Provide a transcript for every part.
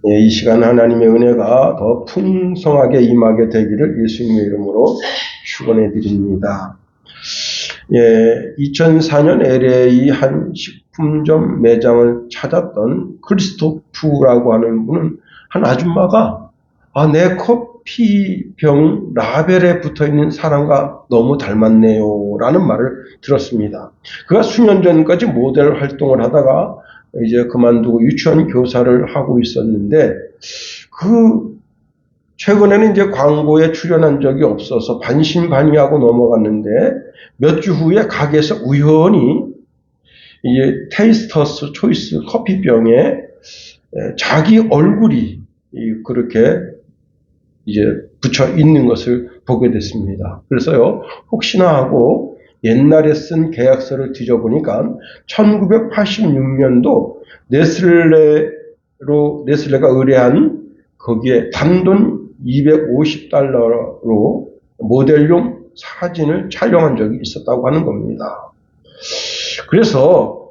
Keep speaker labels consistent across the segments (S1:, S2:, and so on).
S1: 예, 이 시간 하나님의 은혜가 더 풍성하게 임하게 되기를 예수님의 이름으로 축원해 드립니다. 예, 2004년 LA 한 식품점 매장을 찾았던 크리스토프라고 하는 분은 한 아줌마가 내 커피병 라벨에 붙어있는 사람과 너무 닮았네요 라는 말을 들었습니다. 그가 수년 전까지 모델 활동을 하다가 이제 그만두고 유치원 교사를 하고 있었는데 최근에는 이제 광고에 출연한 적이 없어서 반신반의하고 넘어갔는데 몇 주 후에 가게에서 우연히 이제 테이스터스 초이스 커피병에 자기 얼굴이 그렇게 이제 붙여 있는 것을 보게 됐습니다. 그래서요, 혹시나 하고 옛날에 쓴 계약서를 뒤져보니까 1986년도 네슬레가 의뢰한 거기에 단돈 $250로 모델용 사진을 촬영한 적이 있었다고 하는 겁니다. 그래서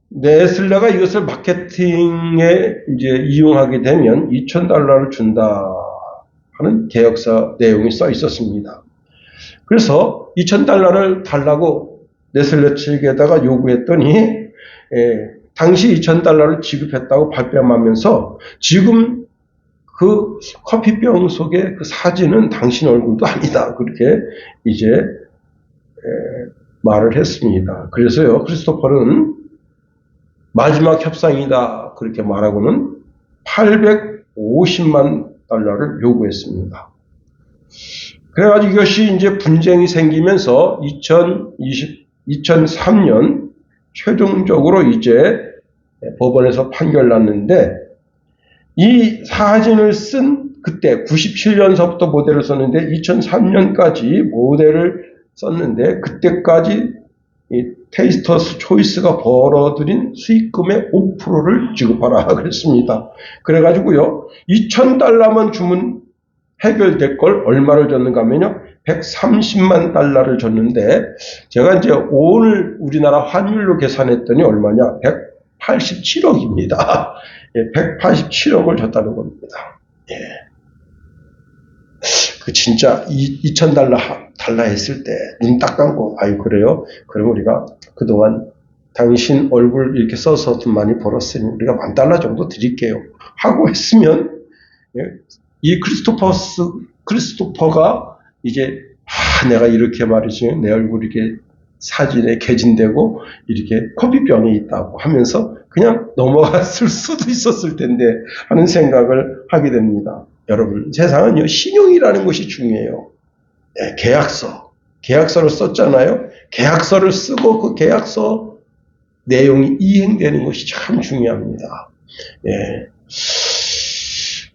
S1: 네슬레가 이것을 마케팅에 이제 이용하게 되면 $2,000를 준다 하는 계약서 내용이 써 있었습니다. 그래서 $2,000를 달라고 네슬레 측에다가 요구했더니 당시 $2,000를 지급했다고 발뺌하면서 지금 그 커피병 속의 그 사진은 당신 얼굴도 아니다. 그렇게 이제 말을 했습니다. 그래서요, 크리스토퍼는 마지막 협상이다. 그렇게 말하고는 $850만 요구했습니다. 그래가지고 이것이 이제 분쟁이 생기면서 2003년 최종적으로 이제 법원에서 판결 났는데 이 사진을 쓴 그때 97년서부터 모델을 썼는데 2003년까지 모델을 썼는데 그때까지 이 테이스터스 초이스가 벌어들인 수익금의 5%를 지급하라 그랬습니다. 그래가지고요, $2,000만 주면 해결될 걸 얼마를 줬는가 하면요, $130만 줬는데, 제가 이제 오늘 우리나라 환율로 계산했더니 얼마냐? 187억입니다. 187억을 줬다는 겁니다. 예. 진짜 $2,000 했을 때 눈 딱 감고 그래요? 그럼 우리가 그동안 당신 얼굴 이렇게 써서 돈 많이 벌었으니 우리가 $10,000 정도 드릴게요 하고 했으면 이 크리스토퍼가 이제 내가 이렇게 말이지 내 얼굴이 이렇게 사진에 개진되고 이렇게 커피병에 있다고 하면서 그냥 넘어갔을 수도 있었을 텐데 하는 생각을 하게 됩니다. 여러분, 세상은요, 신용이라는 것이 중요해요. 계약서를 썼잖아요. 계약서를 쓰고 그 계약서 내용이 이행되는 것이 참 중요합니다.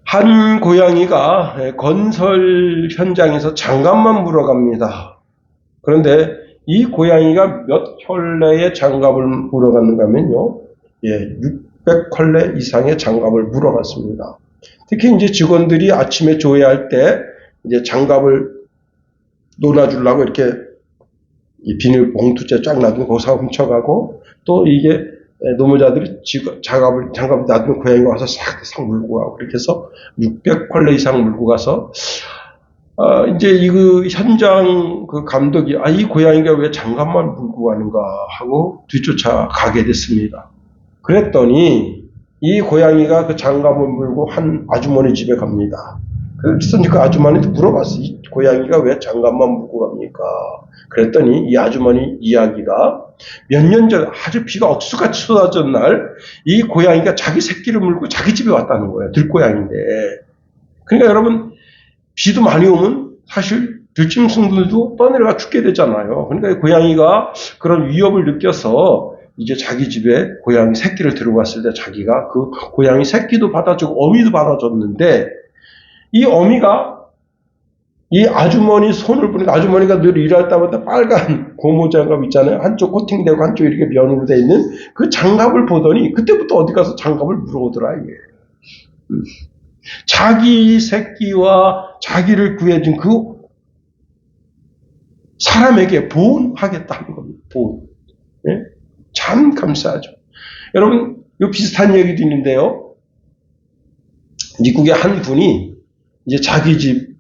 S1: 한 고양이가 건설 현장에서 장갑만 물어갑니다. 그런데 이 고양이가 몇 켤레의 장갑을 물어갔는가 하면요, 600켤레 이상의 장갑을 물어갔습니다. 특히 이제 직원들이 아침에 조회할 때 이제 장갑을 놓아주려고 이렇게 비닐 봉투째 쫙 놔두면 거기서 훔쳐가고, 또 이게 노무자들이 장갑을 놔두면 고양이가 와서 싹 물고 가고, 그렇게 해서 600켤레 이상 물고 가서 이제 그 현장 그 감독이 이 고양이가 왜 장갑만 물고 가는가 하고 뒤쫓아 가게 됐습니다. 그랬더니 이 고양이가 그 장갑을 물고 한 아주머니 집에 갑니다. 그래서 그 아주머니한테 물어봤어. 이 고양이가 왜 장갑만 물고 갑니까? 그랬더니 이 아주머니 이야기가 몇 년 전 아주 비가 억수같이 쏟아졌던 날 이 고양이가 자기 새끼를 물고 자기 집에 왔다는 거예요. 들고양인데. 그러니까 여러분, 비도 많이 오면 사실 들짐승들도 떠내려가 죽게 되잖아요. 그러니까 고양이가 그런 위협을 느껴서 이제 자기 집에 고양이 새끼를 들고 왔을 때 자기가 그 고양이 새끼도 받아주고 어미도 받아줬는데, 이 어미가 이 아주머니 손을 보니까 아주머니가 늘 일할 때마다 빨간 고무 장갑 있잖아요. 한쪽 코팅되고 한쪽 이렇게 면으로 되어 있는 그 장갑을 보더니 그때부터 어디 가서 장갑을 물어오더라 이게. 자기 새끼와 자기를 구해준 그 사람에게 보온하겠다는 겁니다. 보온. 참 감사하죠. 여러분, 이 비슷한 얘기도 있는데요. 미국의 한 분이 이제 자기 집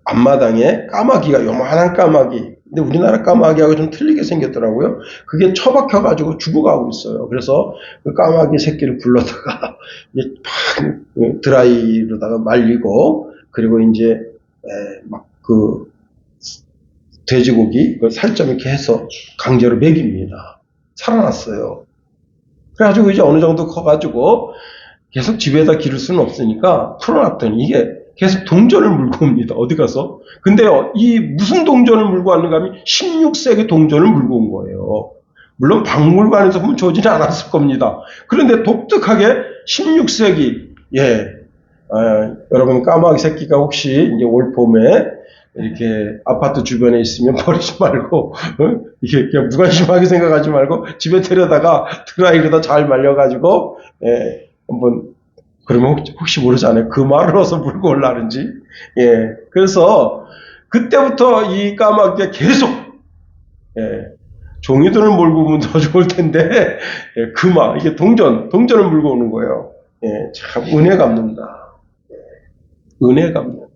S1: 앞마당에 까마귀가, 요만한 까마귀, 근데 우리나라 까마귀하고 좀 틀리게 생겼더라고요. 그게 처박혀가지고 죽어가고 있어요. 그래서 그 까마귀 새끼를 불러다가 이제 막 드라이로다가 말리고, 그리고 이제 막 그 돼지고기 그 살점 이렇게 해서 강제로 먹입니다. 살아났어요. 그래가지고 이제 어느 정도 커가지고 계속 집에다 기를 수는 없으니까 풀어놨더니 이게 계속 동전을 물고 옵니다. 어디 가서. 근데요, 이 무슨 동전을 물고 왔는가 하면 16세기 동전을 물고 온 거예요. 물론 박물관에서 훔쳐오지는 않았을 겁니다. 그런데 독특하게 16세기, 여러분 까마귀 새끼가 혹시 이제 올 봄에 이렇게 아파트 주변에 있으면 버리지 말고, 이게 그냥 무관심하게 생각하지 말고 집에 데려다가 드라이기로다 잘 말려가지고, 한번, 그러면 혹시 모르잖아요. 그 말을 어서 물고 올라는지. 그래서 그때부터 이 까마귀가 계속, 종이돈을 몰고 오면 더 좋을 텐데, 이게 동전을 물고 오는 거예요. 참 은혜 갚는다. 은혜 갚는.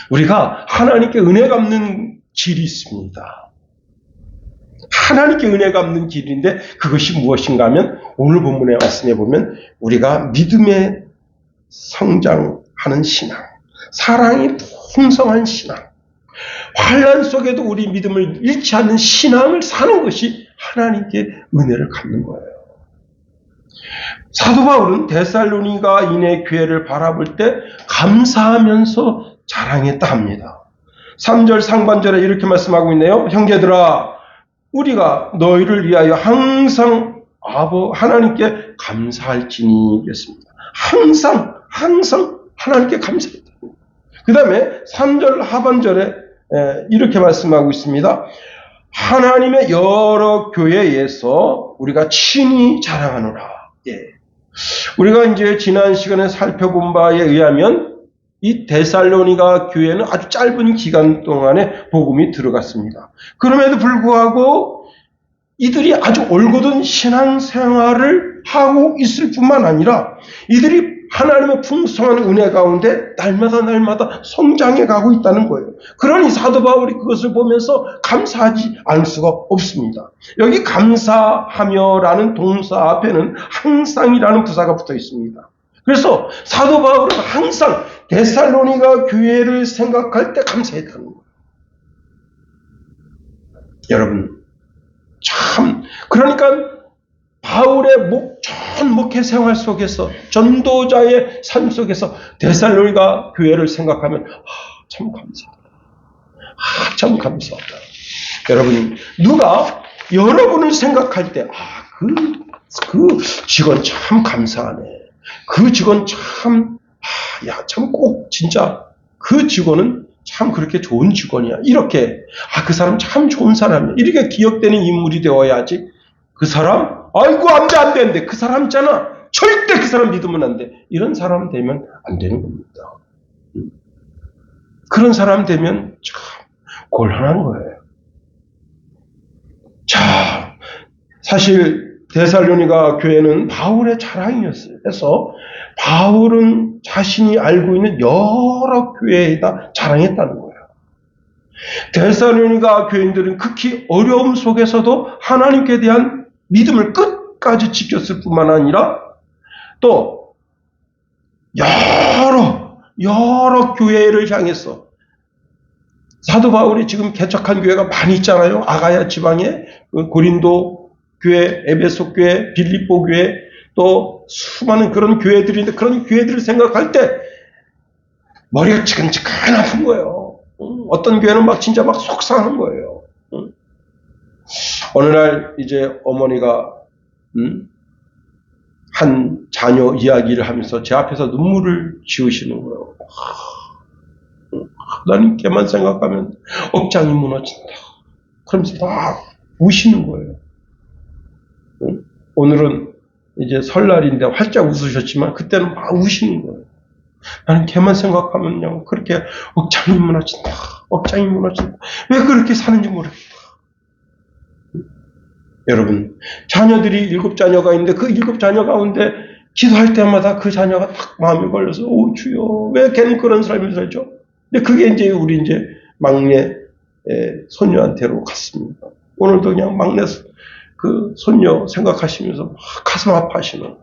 S1: 우리가 하나님께 은혜 갚는 길이 있습니다. 하나님께 은혜 갚는 길인데 그것이 무엇인가 하면 오늘 본문의 말씀에 보면 우리가 믿음에 성장하는 신앙, 사랑이 풍성한 신앙, 환난 속에도 우리 믿음을 잃지 않는 신앙을 사는 것이 하나님께 은혜를 갚는 거예요. 사도 바울은 데살로니가인의 교회를 바라볼 때 감사하면서 자랑했다 합니다. 3절 상반절에 이렇게 말씀하고 있네요. 형제들아, 우리가 너희를 위하여 항상 하나님께 감사할지니 그랬습니다. 항상 하나님께 감사했다. 그 다음에 3절 하반절에 이렇게 말씀하고 있습니다. 하나님의 여러 교회에서 우리가 친히 자랑하노라. 우리가 이제 지난 시간에 살펴본 바에 의하면 이 데살로니가 교회는 아주 짧은 기간 동안에 복음이 들어갔습니다. 그럼에도 불구하고 이들이 아주 올곧은 신앙생활을 하고 있을 뿐만 아니라 이들이 하나님의 풍성한 은혜 가운데 날마다 성장해 가고 있다는 거예요. 그러니 사도 바울이 그것을 보면서 감사하지 않을 수가 없습니다. 여기 감사하며라는 동사 앞에는 항상이라는 부사가 붙어 있습니다. 그래서 사도 바울은 항상 데살로니가 교회를 생각할 때 감사했다는 거예요. 여러분, 참 그러니까 바울의 전 목회 생활 속에서 전도자의 삶 속에서 데살로니가 교회를 생각하면 참 감사하다. 참 감사하다. 여러분, 누가 여러분을 생각할 때 그 직원 참 감사하네. 그 직원 참 꼭 진짜 그 직원은 참 그렇게 좋은 직원이야. 이렇게 그 사람 참 좋은 사람이야. 이렇게 기억되는 인물이 되어야지. 그 사람 아이고 안 돼. 그 사람 있잖아. 절대 그 사람 믿으면 안 돼. 이런 사람 되면 안 되는 겁니다. 그런 사람 되면 참 곤란한 거예요. 자, 사실 데살로니가 교회는 바울의 자랑이었어요. 그래서 바울은 자신이 알고 있는 여러 교회에다 자랑했다는 거예요. 데살로니가 교인들은 극히 어려움 속에서도 하나님께 대한 믿음을 끝까지 지켰을 뿐만 아니라 또 여러 교회를 향해서 사도 바울이 지금 개척한 교회가 많이 있잖아요. 아가야 지방에 고린도 교회, 에베소 교회, 빌립보 교회, 또 수많은 그런 교회들인데 그런 교회들을 생각할 때 머리가 지근지근 아픈 거예요. 어떤 교회는 진짜 속상한 거예요. 어느 날 이제 어머니가 한 자녀 이야기를 하면서 제 앞에서 눈물을 지으시는 거예요. 하나님께만 생각하면 억장이 무너진다. 그러면서 막 우시는 거예요. 오늘은 이제 설날인데 활짝 웃으셨지만 그때는 막 우시는 거예요. 나는 걔만 생각하면요 그렇게 억장이 무너진다. 왜 그렇게 사는지 모르겠다. 여러분, 자녀들이 7자녀가 있는데 그 7자녀 가운데 기도할 때마다 그 자녀가 딱 마음에 걸려서, 오, 주여, 왜 걔는 그런 삶을 살죠? 근데 그게 이제 우리 이제 막내 손녀한테로 갔습니다. 오늘도 그냥 막내 그 손녀 생각하시면서 가슴 아파하시는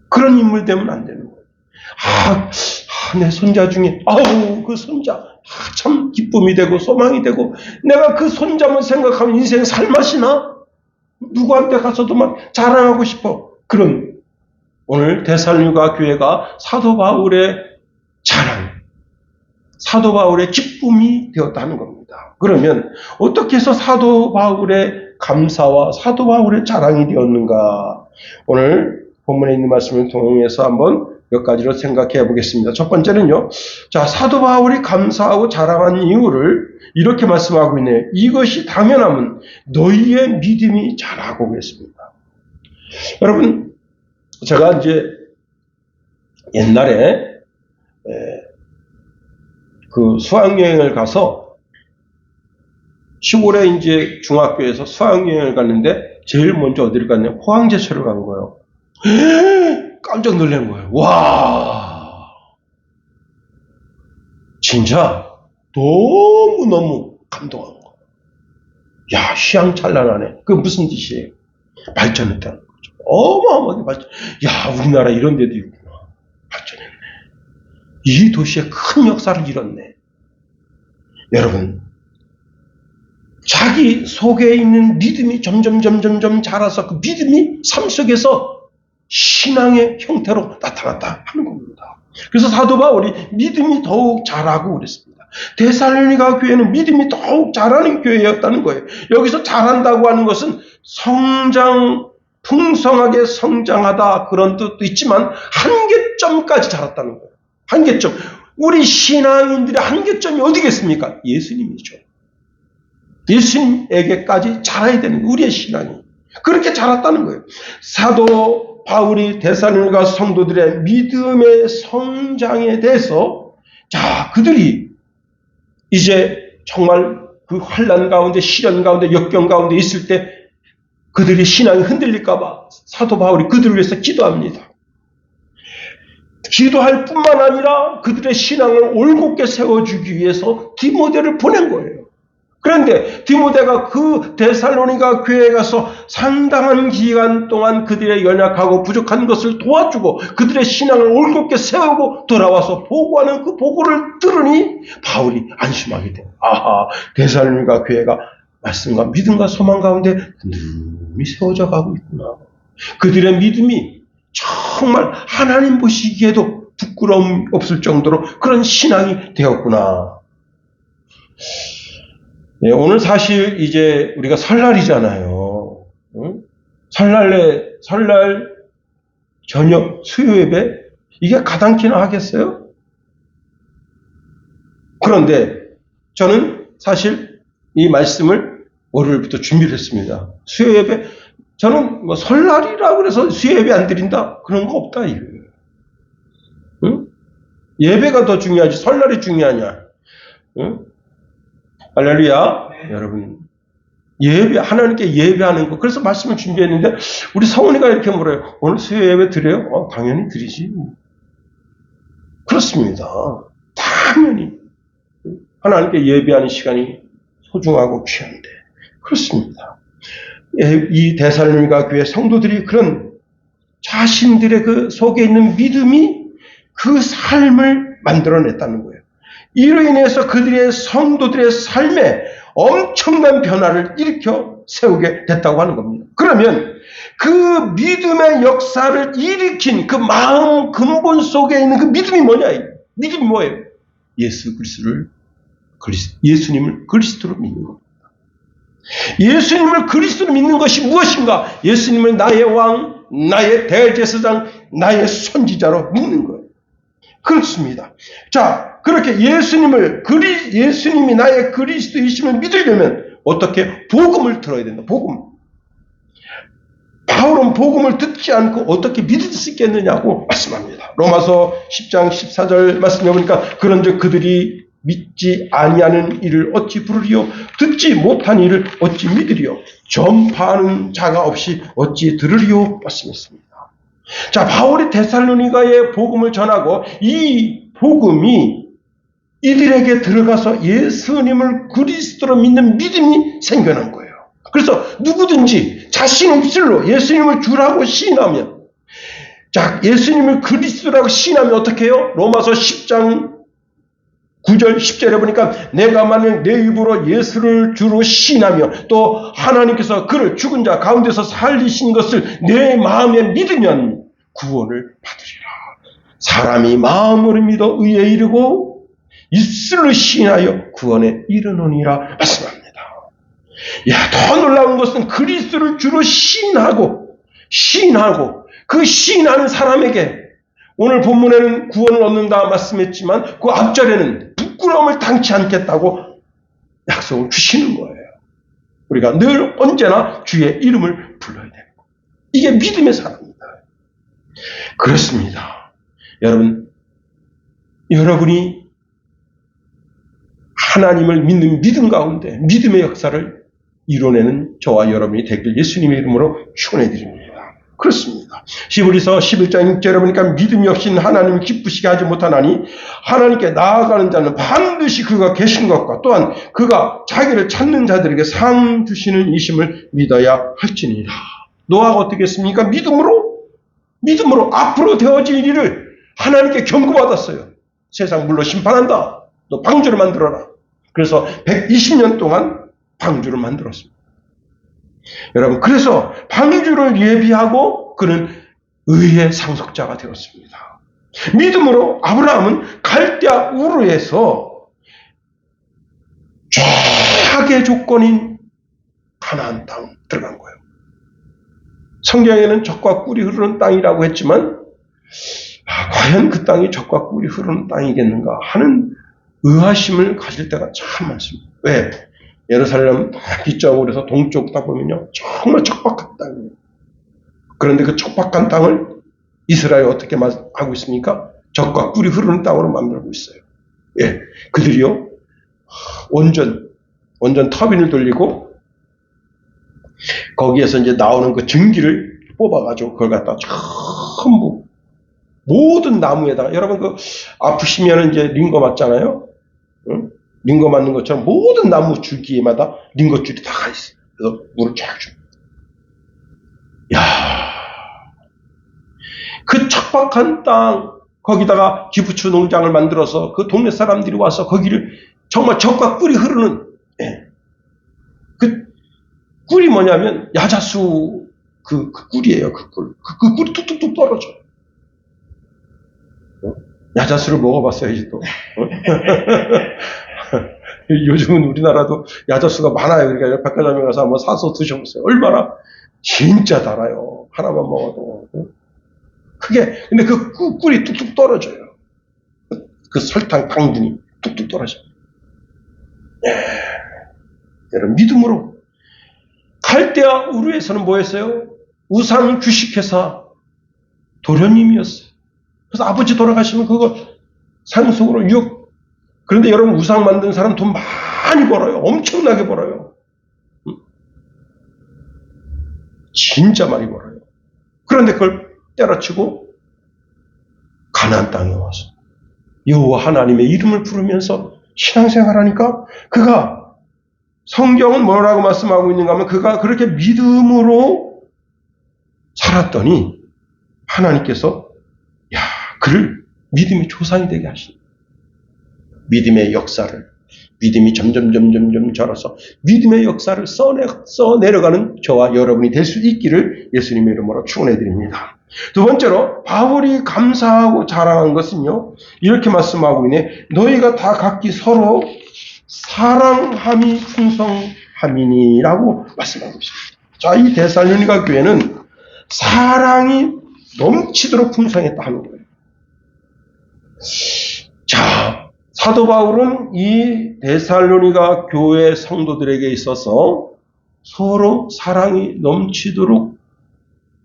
S1: 그런 인물 되면 안 되는 거예요. 내 손자 중에, 그 손자, 참 기쁨이 되고 소망이 되고, 내가 그 손자만 생각하면 인생 살맛이나? 누구한테 가서도 막 자랑하고 싶어. 그런, 오늘 데살로니가 교회가 사도 바울의 자랑, 사도 바울의 기쁨이 되었다는 겁니다. 그러면 어떻게 해서 사도 바울의 감사와 사도 바울의 자랑이 되었는가? 오늘 본문에 있는 말씀을 통해서 한번 몇 가지로 생각해 보겠습니다. 첫 번째는요. 자, 사도 바울이 감사하고 자랑한 이유를 이렇게 말씀하고 있네요. 이것이 당연함은 너희의 믿음이 자라고 그랬습니다. 여러분, 제가 이제 옛날에 그 수학여행을 가서 시골에 이제 중학교에서 수학여행을 갔는데 제일 먼저 어디를 갔냐? 포항제철을 간 거예요. 깜짝 놀란 거예요. 와, 진짜 너무너무 감동한 거예요. 야, 휘황찬란하네. 그게 무슨 뜻이에요? 발전했다는 거죠. 어마어마하게 발전. 야, 우리나라 이런 데도 있구나. 발전했네. 이 도시에 큰 역사를 이뤘네. 여러분, 자기 속에 있는 믿음이 점점 자라서 그 믿음이 삶 속에서 신앙의 형태로 나타났다 하는 겁니다. 그래서 사도 바울이 믿음이 더욱 자라고 그랬습니다. 데살로니가 교회는 믿음이 더욱 자라는 교회였다는 거예요. 여기서 자란다고 하는 것은 풍성하게 성장하다 그런 뜻도 있지만 한계점까지 자랐다는 거예요. 한계점. 우리 신앙인들의 한계점이 어디겠습니까? 예수님이죠. 예수님에게까지 자라야 되는 거예요. 우리의 신앙이. 그렇게 자랐다는 거예요. 사도 바울이 데살로니가 성도들의 믿음의 성장에 대해서 그들이 이제 정말 그 환난 가운데 시련 가운데 역경 가운데 있을 때 그들의 신앙이 흔들릴까 봐 사도 바울이 그들을 위해서 기도합니다. 기도할 뿐만 아니라 그들의 신앙을 올곧게 세워주기 위해서 디모데를 보낸 거예요. 그런데 디모데가 그 데살로니가 교회에 가서 상당한 기간 동안 그들의 연약하고 부족한 것을 도와주고 그들의 신앙을 올곧게 세우고 돌아와서 보고하는 그 보고를 들으니 바울이 안심하게 돼요. 데살로니가 교회가 말씀과 믿음과 소망 가운데 든든히 세워져 가고 있구나. 그들의 믿음이 정말 하나님 보시기에도 부끄러움 없을 정도로 그런 신앙이 되었구나. 네, 오늘 사실 이제 우리가 설날이잖아요. 응? 설날 저녁 수요 예배 이게 가당키나 하겠어요? 그런데 저는 사실 이 말씀을 월요일부터 준비를 했습니다. 수요 예배 저는 뭐 설날이라고 해서 수요 예배 안 드린다 그런 거 없다 이거예요. 응? 예배가 더 중요하지 설날이 중요하냐? 응? 할렐루야. 네. 여러분, 하나님께 예배하는 거. 그래서 말씀을 준비했는데, 우리 성훈이가 이렇게 물어요. 오늘 수요 예배 드려요? 당연히 드리지. 그렇습니다. 당연히. 하나님께 예배하는 시간이 소중하고 귀한데. 그렇습니다. 이 데살로니가 교회 성도들이 그런 자신들의 그 속에 있는 믿음이 그 삶을 만들어냈다는 거예요. 이로 인해서 그들의 성도들의 삶에 엄청난 변화를 일으켜 세우게 됐다고 하는 겁니다. 그러면 그 믿음의 역사를 일으킨 그 마음 근본 속에 있는 그 믿음이 뭐냐? 믿음이 뭐예요? 예수님을 그리스도로 믿는 겁니다. 예수님을 그리스도로 믿는 것이 무엇인가? 예수님을 나의 왕, 나의 대제사장, 나의 선지자로 믿는 거예요. 그렇습니다. 그렇게 예수님이 나의 그리스도이심을 믿으려면 어떻게? 복음을 들어야 된다. 복음. 바울은 복음을 듣지 않고 어떻게 믿을 수 있겠느냐고 말씀합니다. 로마서 10장 14절 말씀해 보니까 그런즉 그들이 믿지 아니하는 일을 어찌 부르리요? 듣지 못한 일을 어찌 믿으리요? 전파하는 자가 없이 어찌 들으리요? 말씀했습니다. 자, 바울이 데살로니가에 복음을 전하고 이 복음이 이들에게 들어가서 예수님을 그리스도로 믿는 믿음이 생겨난 거예요. 그래서 누구든지 자신 없을로 예수님을 주라고 시인하면, 자, 예수님을 그리스도라고 시인하면 어떻게 해요? 로마서 10장 9절 10절에 보니까 내가 만약 내 입으로 예수를 주로 시인하며 또 하나님께서 그를 죽은 자 가운데서 살리신 것을 내 마음에 믿으면 구원을 받으리라. 사람이 마음으로 믿어 의에 이르고 입술로 시인하여 구원에 이르노니라 말씀합니다. 야, 더 놀라운 것은 그리스도를 주로 시인하고 그 시인하는 사람에게 오늘 본문에는 구원을 얻는다 말씀했지만 그 앞절에는 부끄러움을 당치 않겠다고 약속을 주시는 거예요. 우리가 늘 언제나 주의 이름을 불러야 되는 거예요. 이게 믿음의 사람입니다. 그렇습니다. 여러분이 하나님을 믿는 믿음 가운데 믿음의 역사를 이뤄내는 저와 여러분이 되길 예수님의 이름으로 축원해 드립니다. 그렇습니다. 히브리서 11장 6절에 보니까 믿음이 없이는 하나님을 기쁘시게 하지 못하나니 하나님께 나아가는 자는 반드시 그가 계신 것과 또한 그가 자기를 찾는 자들에게 상 주시는 이심을 믿어야 할지니라. 노아가 어떻게 했습니까? 믿음으로 앞으로 되어질 일을 하나님께 경고받았어요. 세상 물로 심판한다. 너 방주를 만들어라. 그래서 120년 동안 방주를 만들었습니다. 여러분, 그래서 방주를 예비하고 그는 의의 상속자가 되었습니다. 믿음으로 아브라함은 갈대아 우르에서 최악의 조건인 가나안 땅 들어간 거예요. 성경에는 젖과 꿀이 흐르는 땅이라고 했지만 과연 그 땅이 젖과 꿀이 흐르는 땅이겠는가 하는 의아심을 가질 때가 참 많습니다. 왜? 예루살렘 뒤쪽으로 해서 동쪽 딱 보면요, 정말 척박한 땅이에요. 그런데 그 척박한 땅을 이스라엘이 어떻게 하고 있습니까? 젖과 꿀이 흐르는 땅으로 만들고 있어요. 예, 그들이요 원전 터빈을 돌리고 거기에서 이제 나오는 그 전기를 뽑아가지고 그걸 갖다 전부 모든 나무에다가, 여러분 그 아프시면 이제 링거 맞잖아요. 응? 링거 맞는 것처럼 모든 나무 줄기마다 링거줄이 다 가 있어요. 그래서 물을 쫙 줍니다. 야, 그 척박한 땅 거기다가 기부추 농장을 만들어서 그 동네 사람들이 와서 거기를 정말 젖과 꿀이 흐르는, 그 꿀이 뭐냐면 야자수 그 꿀이에요. 그 꿀이 뚝뚝뚝 떨어져요. 야자수를 먹어봤어야지 또. 요즘은 우리나라도 야자수가 많아요. 그러니까 백화점에 가서 한번 사서 드셔보세요. 얼마나 진짜 달아요. 하나만 먹어도. 근데 그 꿀이 뚝뚝 떨어져요. 그 설탕 당분이 뚝뚝 떨어져요. 여러분, 믿음으로 갈대아 우르에서는 뭐였어요? 우상 주식회사 도련님이었어요. 그래서 아버지 돌아가시면 그거 상속으로 6억. 그런데 여러분, 우상 만든 사람 돈 많이 벌어요. 엄청나게 벌어요. 진짜 많이 벌어요. 그런데 그걸 때려치고 가나안 땅에 와서 여호와 하나님의 이름을 부르면서 신앙생활하니까, 그가, 성경은 뭐라고 말씀하고 있는가 하면 그가 그렇게 믿음으로 살았더니 하나님께서 그를 믿음의 조상이 되게 하십니다. 믿음의 역사를, 믿음이 점점 자라서 믿음의 역사를 써내려가는 저와 여러분이 될 수 있기를 예수님의 이름으로 축원해 드립니다. 두 번째로 바울이 감사하고 자랑한 것은요, 이렇게 말씀하고 있네. 너희가 다 각기 서로 사랑함이 풍성함이니라고 말씀하고 있습니다. 자, 이 데살로니가 교회는 사랑이 넘치도록 풍성했다 하는 거예요. 자, 사도 바울은 이 데살로니가 교회 성도들에게 있어서 서로 사랑이 넘치도록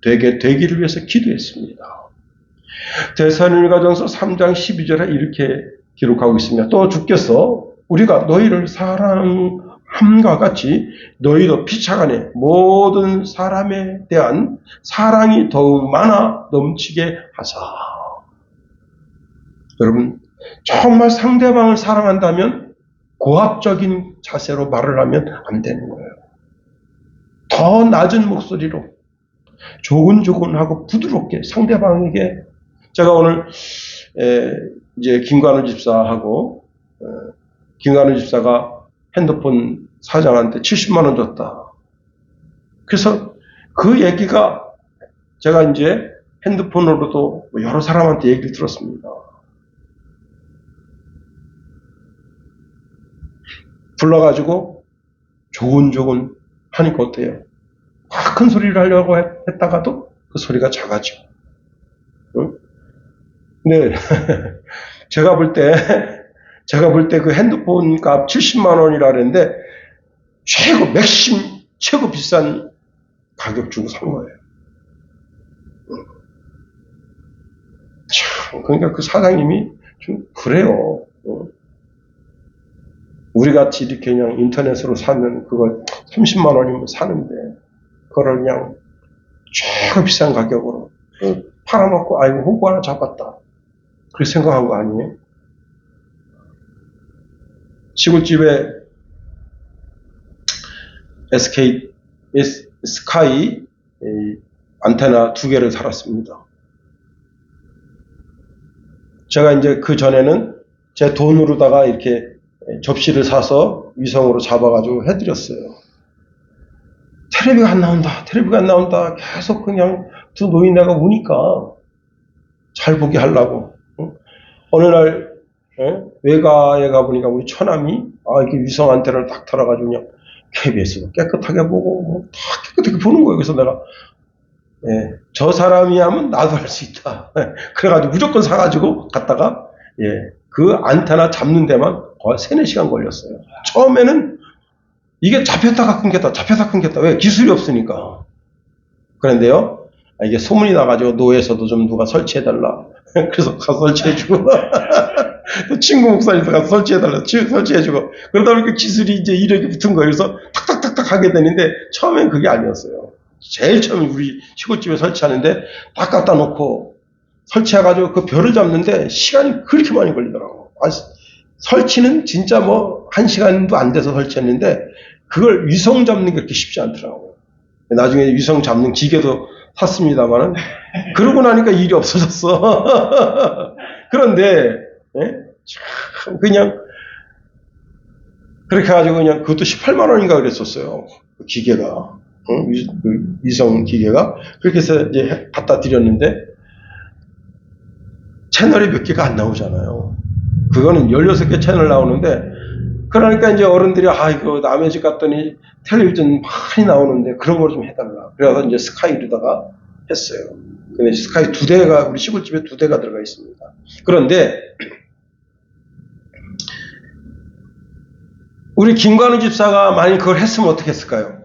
S1: 되기를 위해서 기도했습니다. 데살로니가전서 3장 12절에 이렇게 기록하고 있습니다. 또 주께서 우리가 너희를 사랑하는 함과 같이 너희도 피차간에 모든 사람에 대한 사랑이 더욱 많아 넘치게 하사. 여러분, 정말 상대방을 사랑한다면 고압적인 자세로 말을 하면 안 되는 거예요. 더 낮은 목소리로 조근조근하고 부드럽게 상대방에게. 제가 오늘 이제 김관우 집사하고 김관우 집사가 핸드폰 사장한테 70만 원 줬다. 그래서 그 얘기가 제가 이제 핸드폰으로도 여러 사람한테 얘기를 들었습니다. 불러가지고 조근조근 하니까 어때요? 큰 소리를 하려고 했다가도 그 소리가 작아지고. 응? 근데 제가 볼 때 그 핸드폰 값 70만 원이라 그랬는데 최고 비싼 가격 주고 산 거예요. 참, 그러니까 그 사장님이 좀 그래요. 우리 같이 이렇게 그냥 인터넷으로 사면 그거 30만 원이면 사는데, 그걸 그냥 최고 비싼 가격으로 팔아먹고, 아이고, 홍보 하나 잡았다. 그렇게 생각한 거 아니에요? 시골집에 스카이 안테나 2개를 살았습니다. 제가 이제 그 전에는 제 돈으로다가 이렇게 접시를 사서 위성으로 잡아가지고 해드렸어요. 텔레비가 안 나온다. 계속 그냥 두 노인네가 우니까 잘 보게 하려고. 어느 날 외가에 가보니까 우리 처남이 이렇게 위성 안테나를 딱 달아가지고 그냥 KBS도 깨끗하게 보고 다 깨끗하게 보는 거예요. 그래서 내가 저 사람이 하면 나도 할 수 있다. 그래가지고 무조건 사가지고 갔다가 그 안테나 잡는 데만 거의 3-4시간 걸렸어요. 처음에는 이게 잡혔다가 끊겼다. 왜? 기술이 없으니까. 그런데요, 이게 소문이 나가지고 노예에서도 좀 누가 설치해달라. 그래서 가서 설치해주고 또 친구 목사님도 가서 설치해주고 그러다 보니까 기술이 이제 이력이 붙은 거예요. 그래서 탁탁탁탁 하게 되는데 처음엔 그게 아니었어요. 제일 처음에 우리 시골집에 설치하는데 딱 갖다 놓고 설치해가지고 그 별을 잡는데 시간이 그렇게 많이 걸리더라고. 설치는 진짜 1시간도 안 돼서 설치했는데 그걸 위성 잡는 게 그렇게 쉽지 않더라고요. 나중에 위성 잡는 기계도 샀습니다만은 그러고 나니까 일이 없어졌어. 그런데 참 그냥 그렇게 해가지고 그냥 그것도 18만 원인가 그랬었어요. 그 기계가. 위성 기계가. 그렇게 해서 이제 갖다 드렸는데 채널이 몇 개가 안 나오잖아요. 그거는 16개 채널 나오는데, 그러니까 이제 어른들이 이거 남의 집 갔더니 텔레비전 많이 나오는데 그런 걸 좀 해달라. 그래서 이제 스카이로다가 했어요. 근데 스카이 2대가 우리 시골집에 2대가 들어가 있습니다. 그런데 우리 김관우 집사가 만약 그걸 했으면 어떻게 했을까요?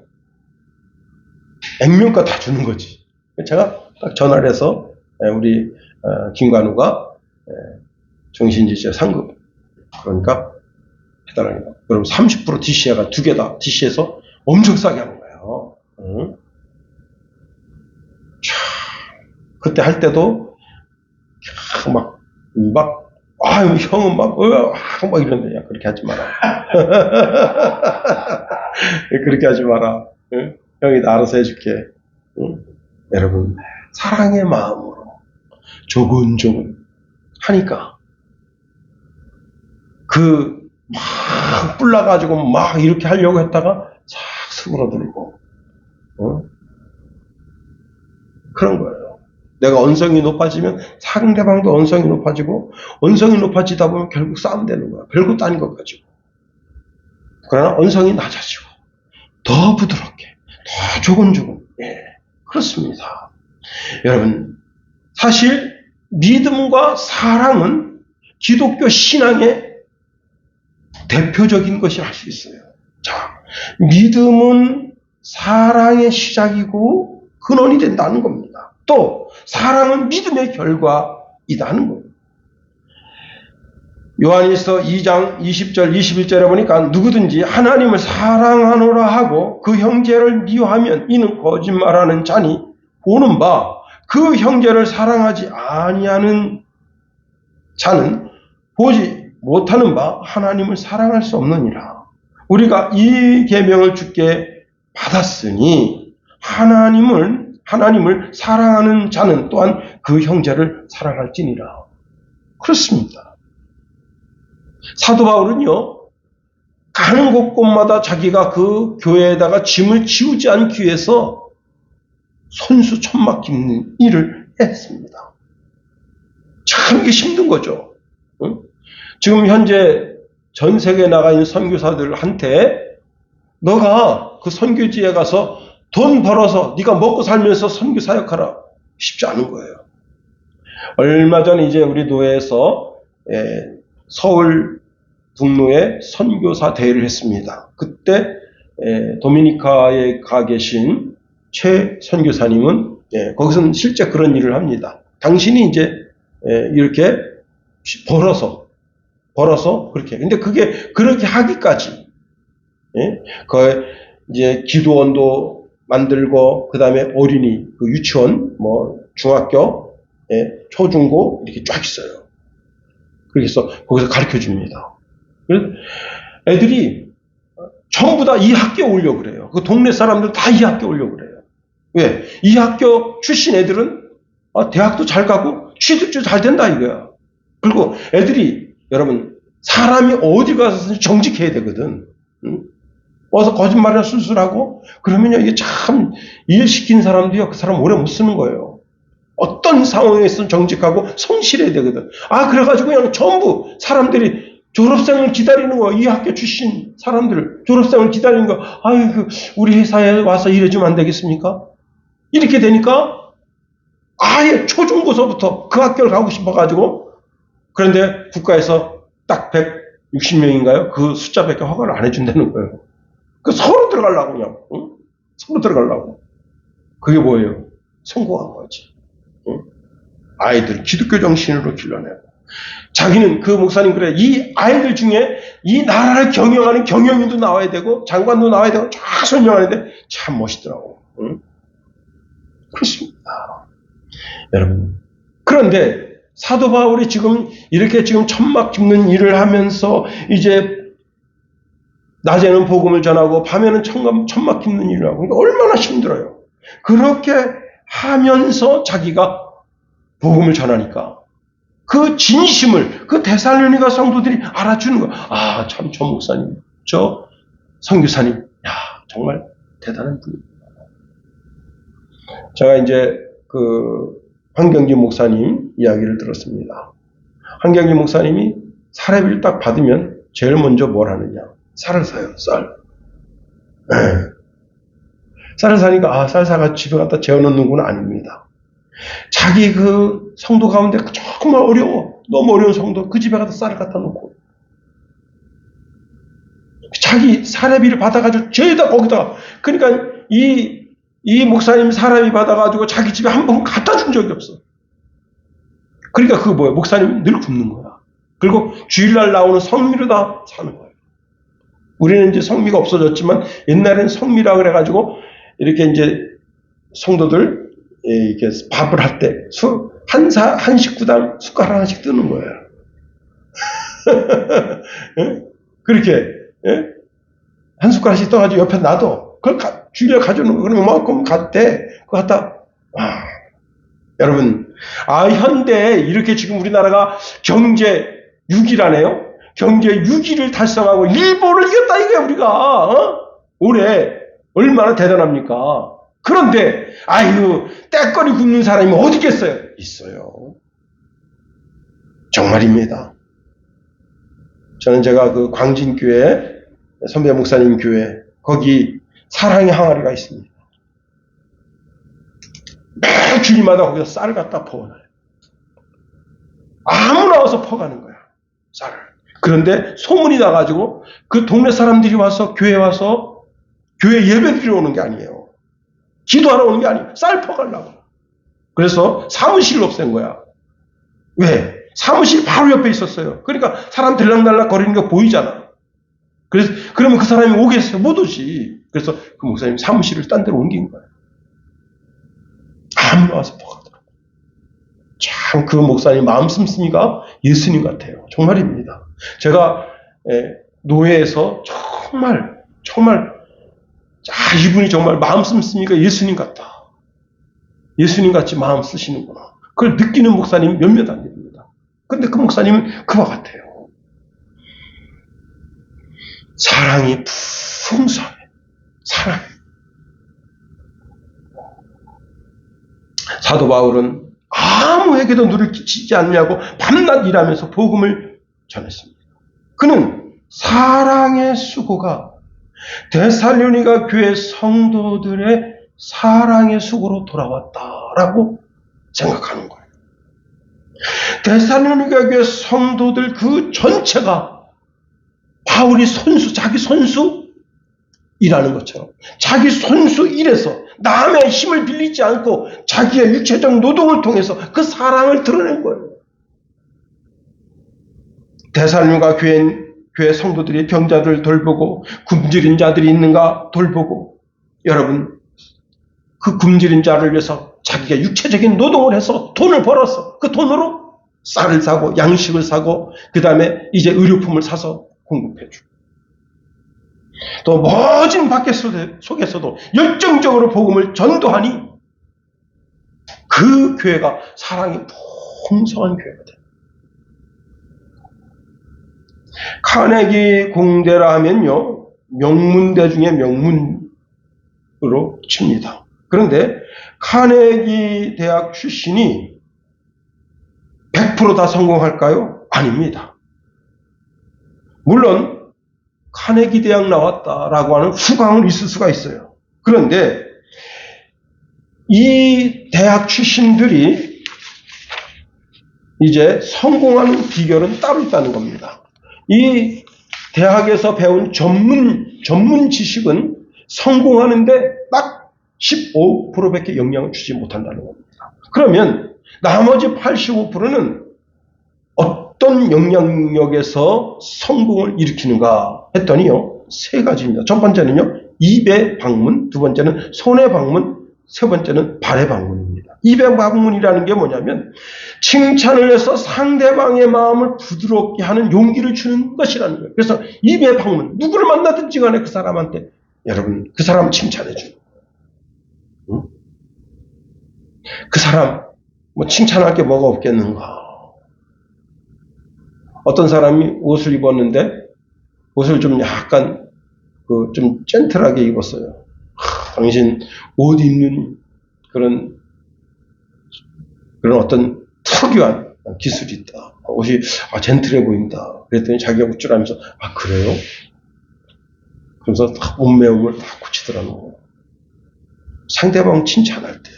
S1: 액면가 다 주는 거지. 제가 딱 전화를 해서 우리 김관우가 정신지지자 상급, 그러니까 해달라니까. 그럼 30% DC가 2개다. DC에서 엄청 싸게 하는 거예요. 그때 할 때도 형은 막 이런데, 야, 그렇게 하지 마라. 그렇게 하지 마라. 형이 나 알아서 해줄게. 여러분, 사랑의 마음으로 조근조근 하니까 막 뿔나가지고 막 이렇게 하려고 했다가 싹 수그러들고 그런 거예요. 내가 언성이 높아지면 상대방도 언성이 높아지고, 언성이 높아지다 보면 결국 싸움 되는 거야. 별것도 아닌 것 가지고. 그러나 언성이 낮아지고 더 부드럽게, 더 조근조근. 그렇습니다. 여러분, 사실 믿음과 사랑은 기독교 신앙의 대표적인 것이라 할 수 있어요. 자, 믿음은 사랑의 시작이고 근원이 된다는 겁니다. 또 사랑은 믿음의 결과이다는 겁니다. 요한일서 2장 20절 21절에 보니까 누구든지 하나님을 사랑하노라 하고 그 형제를 미워하면 이는 거짓말하는 자니 보는 바 그 형제를 사랑하지 아니하는 자는 보지 못하는 바 하나님을 사랑할 수 없느니라. 우리가 이 계명을 주께 받았으니 하나님을 사랑하는 자는 또한 그 형제를 사랑할지니라. 그렇습니다. 사도 바울은요, 가는 곳곳마다 자기가 그 교회에다가 짐을 지우지 않기 위해서 손수 천막 깁는 일을 했습니다. 참 이게 힘든 거죠. 응? 지금 현재 전 세계에 나가 있는 선교사들한테 너가 그 선교지에 가서 돈 벌어서 네가 먹고 살면서 선교 사역하라. 쉽지 않은 거예요. 얼마 전에 이제 우리 교회에서 서울 북로에 선교사 대회를 했습니다. 그때 도미니카에 가 계신 최 선교사님은 거기서는 실제 그런 일을 합니다. 당신이 이제 이렇게 벌어서 그렇게. 근데 그게 그렇게 하기까지 그 이제 기도원도 만들고 그다음에 어린이 그 유치원 뭐 중학교 초중고 이렇게 쫙 있어요. 그래서 거기서 가르쳐 줍니다. 그래서 애들이 전부 다 이 학교에 오려고 그래요. 그 동네 사람들 다 이 학교에 오려고 그래요. 왜? 이 학교 출신 애들은 대학도 잘 가고 취직도 잘 된다 이거야. 그리고 애들이 여러분 사람이 어디 가서 정직해야 되거든. 응? 와서 거짓말이나 술술하고 그러면요 이게 참 일 시킨 사람도요 그 사람 오래 못 쓰는 거예요. 어떤 상황에서는 정직하고 성실해야 되거든. 그래가지고 그냥 전부 사람들이 졸업생을 기다리는 거야. 이 학교 출신 사람들 졸업생을 기다리는 거. 우리 회사에 와서 일해주면 안 되겠습니까? 이렇게 되니까 아예 초중고서부터 그 학교를 가고 싶어가지고 그런데 국가에서 딱 160명인가요? 그 숫자밖에 허가를 안 해준다는 거예요. 그 서로 들어가려고 그냥 응? 서로 들어가려고. 그게 뭐예요? 성공한 거지. 응? 아이들 기독교 정신으로 길러내고 자기는 그 목사님 그래 이 아이들 중에 이 나라를 경영하는 경영인도 나와야 되고 장관도 나와야 되고 쫙 설명하는데 참 멋있더라고. 응? 그렇습니다. 여러분. 그런데 사도 바울이 지금 이렇게 지금 천막 짚는 일을 하면서 이제 낮에는 복음을 전하고 밤에는 천막 짚는 일을 하고 얼마나 힘들어요. 그렇게 하면서 자기가 복음을 전하니까 그 진심을 그 데살로니가 성도들이 알아주는 거야. 참 저 목사님, 저 선교사님, 정말 대단한 분입니다. 제가 이제 그 한경기 목사님 이야기를 들었습니다. 한경기 목사님이 사례비를 딱 받으면 제일 먼저 뭘 하느냐? 쌀을 사요, 쌀. 쌀을 사니까 쌀 사가 집에 갖다 재워놓는 건 아닙니다. 자기 그 성도 가운데 정말 어려워, 너무 어려운 성도 그 집에 갖다 쌀을 갖다 놓고 자기 사례비를 받아가지고 죄다 거기다가 그러니까 이 목사님 사례비 받아가지고 자기 집에 한 번 갖다 준 적이 없어. 그러니까 그거 뭐야? 목사님 늘 굶는 거야. 그리고 주일날 나오는 성미로 다 사는 거예요. 우리는 이제 성미가 없어졌지만 옛날에는 성미라 그래가지고 이렇게 이제 성도들 이렇게 밥을 할 때 한 식구당 숟가락 하나씩 뜨는 거예요. 그렇게 한 숟가락씩 떠가지고 옆에 놔둬. 그걸 주일에 가져오는 거. 그러면 그만큼 갈 때 그거 갖다 여러분 현대에 이렇게 지금 우리나라가 경제 6위라네요. 경제 6위를 달성하고 일본을 이겼다 이거야 우리가. 올해 얼마나 대단합니까? 그런데 때거리 굶는 사람이 어디 있겠어요? 있어요. 정말입니다. 저는 제가 그 광진교회 선배 목사님 교회 거기 사랑의 항아리가 있습니다. 매일 주일마다 거기서 쌀을 갖다 퍼가요. 아무나 와서 퍼가는 거야. 쌀을. 그런데 소문이 나가지고 그 동네 사람들이 와서 교회 예배 드리러 오는 게 아니에요. 기도하러 오는 게 아니에요. 쌀 퍼가려고. 그래서 사무실을 없앤 거야. 왜? 사무실 바로 옆에 있었어요. 그러니까 사람 들락날락 거리는 거 보이잖아. 그래서 그러면 그 사람이 오겠어요? 못 오지. 그래서 그 목사님 사무실을 딴 데로 옮긴 거예요. 아무나 와서 보거든요. 참 그 목사님 마음 씀씀이가 예수님 같아요. 정말입니다. 제가 노예에서 정말 이분이 정말 마음 씀씀이가 예수님 같다. 예수님 같이 마음 쓰시는구나. 그걸 느끼는 목사님이 몇몇 안 됩니다. 근데 그 목사님은 그와 같아요. 사랑이 풍성해. 사랑. 사도 바울은 아무에게도 눈을 끼치지 않냐고 밤낮 일하면서 복음을 전했습니다. 그는 사랑의 수고가 데살로니가 교회 성도들의 사랑의 수고로 돌아왔다라고 생각하는 거예요. 데살로니가 교회 성도들 그 전체가 바울이 자기 손수 일하는 것처럼 자기 손수 일해서 남의 힘을 빌리지 않고 자기의 육체적 노동을 통해서 그 사랑을 드러낸 거예요. 데살로니가 교회 성도들이 병자들을 돌보고 굶주린 자들이 있는가 돌보고, 여러분 그 굶주린 자를 위해서 자기가 육체적인 노동을 해서 돈을 벌어서 그 돈으로 쌀을 사고 양식을 사고 그 다음에 이제 의료품을 사서 공급해주고, 또 모진 밖에 속에서도 열정적으로 복음을 전도하니 그 교회가 사랑이 풍성한 교회가 됩니다. 카네기 공대라 하면요, 명문대 중에 명문으로 칩니다. 그런데 카네기 대학 출신이 100% 다 성공할까요? 아닙니다. 물론 카네기 대학 나왔다라고 하는 후광은 있을 수가 있어요. 그런데 이 대학 출신들이 이제 성공하는 비결은 따로 있다는 겁니다. 이 대학에서 배운 전문 지식은 성공하는데 딱 15%밖에 영향을 주지 못한다는 겁니다. 그러면 나머지 85%는 어떤 영향력에서 성공을 일으키는가 했더니요, 세 가지입니다. 첫 번째는요, 입의 방문, 두 번째는 손의 방문, 세 번째는 발의 방문입니다. 입의 방문이라는 게 뭐냐면 칭찬을 해서 상대방의 마음을 부드럽게 하는 용기를 주는 것이라는 거예요. 그래서 입의 방문, 누구를 만나든지 간에 그 사람한테 여러분 그 사람 칭찬해 주는 거예요. 그 사람 뭐 칭찬할 게 뭐가 없겠는가. 어떤 사람이 옷을 입었는데 옷을 좀 약간 좀 젠틀하게 입었어요. 당신 옷 입는 그런 어떤 특유한 기술이 있다. 옷이 젠틀해 보인다. 그랬더니 자기가 우쭐하면서 그래요? 그러면서 옷매움을 다 고치더라고요. 상대방 칭찬할 때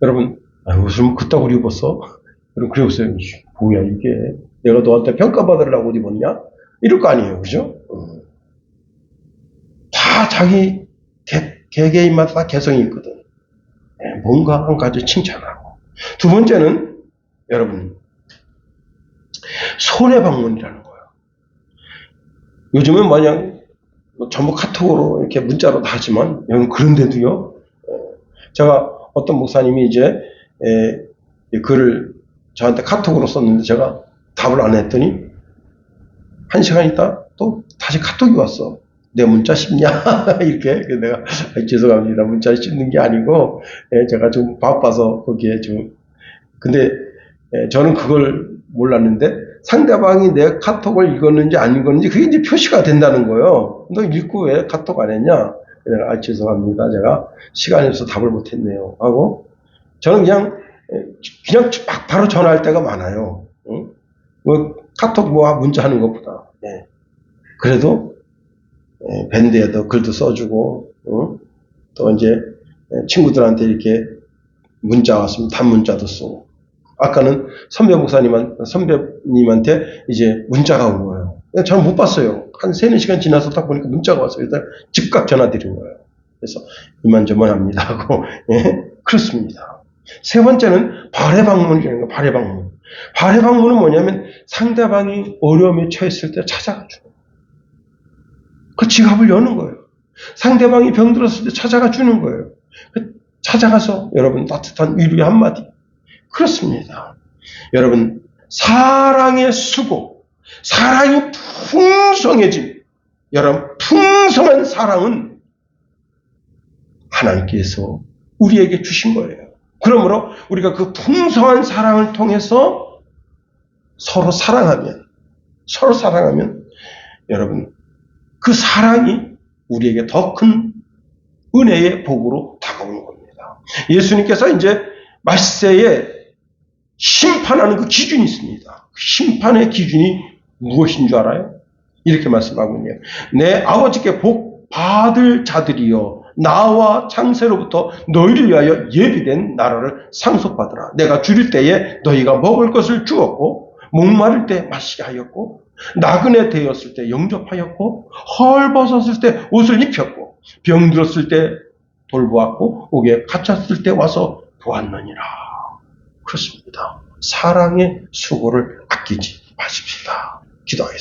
S1: 여러분 옷을 그따구로 입었어? 여러분 그래 보세요. 뭐야 이게 내가 너한테 평가받으려고 옷 입었냐? 이럴 거 아니에요. 그죠? 다 자기 개개인마다 다 개성이 있거든. 뭔가 한 가지 칭찬하고. 두 번째는 여러분 손의 방문이라는 거예요. 요즘은 마냥 전부 카톡으로 이렇게 문자로 다 하지만 여러분 그런데도요. 제가 어떤 목사님이 이제 글을 저한테 카톡으로 썼는데 제가 답을 안 했더니 1시간 있다 또 다시 카톡이 왔어. 내 문자 씹냐? 이렇게. 내가 죄송합니다. 문자 씹는 게 아니고 제가 좀 바빠서 거기에 좀. 근데 저는 그걸 몰랐는데 상대방이 내 카톡을 읽었는지 안 읽었는지 그게 이제 표시가 된다는 거예요. 너 읽고 왜 카톡 안 했냐? 내가 죄송합니다. 제가 시간이 없어서 답을 못했네요. 하고 저는 그냥 막 바로 전화할 때가 많아요. 응? 뭐 카톡 문자 하는 것보다. 그래도 밴드에도 글도 써주고, 또 이제 친구들한테 이렇게 문자 왔으면 단문자도 쓰고. 아까는 선배님한테 이제 문자가 온 거예요. 저는 못 봤어요. 한 3-4시간 지나서 딱 보니까 문자가 왔어요. 일단 즉각 전화 드린 거예요. 그래서 이만저만합니다 하고, 그렇습니다. 세 번째는 발의 방문이라는 거예요. 발의 방문. 발의 방문은 뭐냐면 상대방이 어려움에 처했을 때 찾아가 주는 거예요. 그 지갑을 여는 거예요. 상대방이 병들었을 때 찾아가 주는 거예요. 찾아가서 여러분 따뜻한 위로의 한마디. 그렇습니다. 여러분 사랑의 수고, 사랑이 풍성해진, 여러분 풍성한 사랑은 하나님께서 우리에게 주신 거예요. 그러므로 우리가 그 풍성한 사랑을 통해서 서로 사랑하면 여러분 그 사랑이 우리에게 더 큰 은혜의 복으로 다가오는 겁니다. 예수님께서 이제 말세에 심판하는 그 기준이 있습니다. 그 심판의 기준이 무엇인 줄 알아요? 이렇게 말씀하고 있네요. 내 아버지께 복 받을 자들이여 나와 창세로부터 너희를 위하여 예비된 나라를 상속받으라. 내가 줄일 때에 너희가 먹을 것을 주었고 목마를 때 마시게 하였고 나그네 되었을 때 영접하였고 헐벗었을 때 옷을 입혔고 병들었을 때 돌보았고 옥에 갇혔을 때 와서 보았느니라. 그렇습니다. 사랑의 수고를 아끼지 마십시다. 기도하겠습니다.